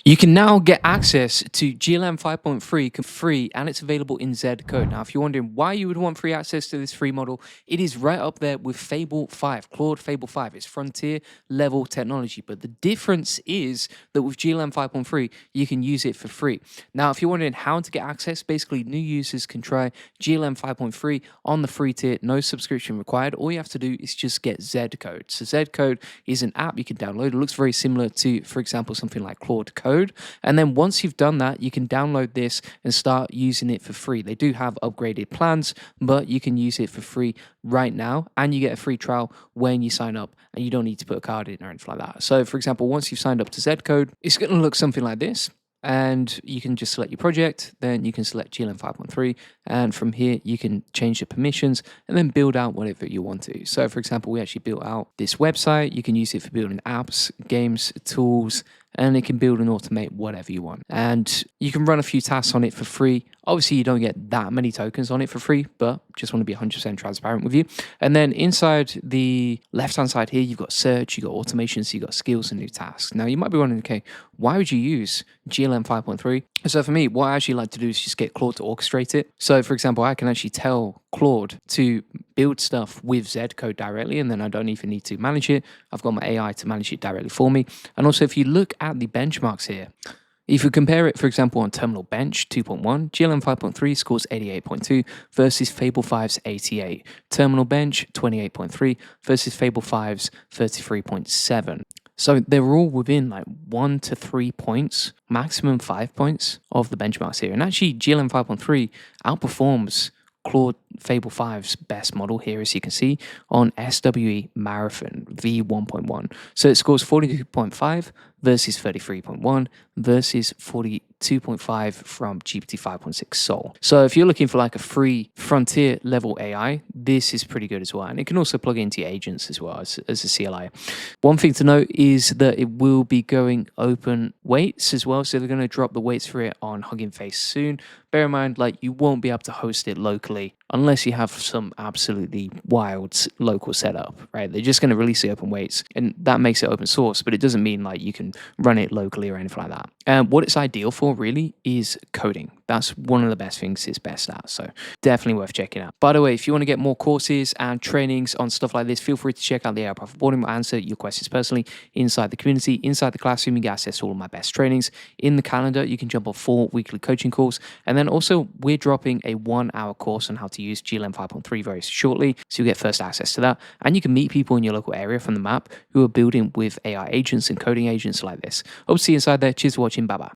You can now get access to GLM 5.3 free, and it's available in Zed Code. Now, if you're wondering why you would want free access to this free model, it is right up there with Fable 5, Claude Fable 5. It's frontier level technology. But the difference is that with GLM 5.3, you can use it for free. Now, if you're wondering how to get access, basically new users can try GLM 5.3 on the free tier, no subscription required. All you have to do is just get Zed Code. So Zed Code is an app you can download. It looks very similar to, for example, something like Claude Code. And then once you've done that, you can download this and start using it for free. They do have upgraded plans, but you can use it for free right now, and you get a free trial when you sign up, and you don't need to put a card in or anything like that. So for example, once you've signed up to Zed Code, it's going to look something like this. And you can just select your project, then you can select GLM 5.3, and from here you can change the permissions and then build out whatever you want to. So for example, we actually built out this website. You can use it for building apps, games, tools, and it can build and automate whatever you want. And you can run a few tasks on it for free. Obviously, you don't get that many tokens on it for free, but just want to be 100% transparent with you. And then inside the left-hand side here, you've got search, you've got automations, you've got skills and new tasks. Now, you might be wondering, okay, why would you use GLM 5.3? So for me, what I actually like to do is just get Claude to orchestrate it. So for example, I can actually tell Claude to build stuff with Zed Code directly, and then I don't even need to manage it. I've got my AI to manage it directly for me. And also, if you look at the benchmarks here, if you compare it, for example, on Terminal Bench 2.1, GLM 5.3 scores 88.2 versus Fable 5's 88. Terminal Bench 28.3 versus Fable 5's 33.7. So they're all within like 1 to 3 points, maximum 5 points of the benchmarks here. And actually, GLM 5.3 outperforms Claude Fable 5's best model here, as you can see, on SWE Marathon V1.1. So it scores 42.5 versus 33.1 versus 42.5 from GPT 5.6 Sol. So if you're looking for like a free frontier level AI, this is pretty good as well. And it can also plug into your agents as well as a CLI. One thing to note is that it will be going open weights as well. So they're going to drop the weights for it on Hugging Face soon. Bear in mind, like, you won't be able to host it locally unless you have some absolutely wild local setup, right? They're just going to release the open weights, and that makes it open source, but it doesn't mean like you can run it locally or anything like that. And what it's ideal for really is coding. That's one of the best things it's best at. So definitely worth checking out. By the way, if you want to get more courses and trainings on stuff like this, feel free to check out the AI Profit Boarding. I'll answer your questions personally inside the community, inside the classroom. You get access to all of my best trainings. In the calendar, you can jump on 4 weekly coaching calls. And then also, we're dropping a 1-hour course on how to use GLM 5.3 very shortly. So you get first access to that. And you can meet people in your local area from the map who are building with AI agents and coding agents like this. Hope to see you inside there. Cheers for watching. Bye-bye.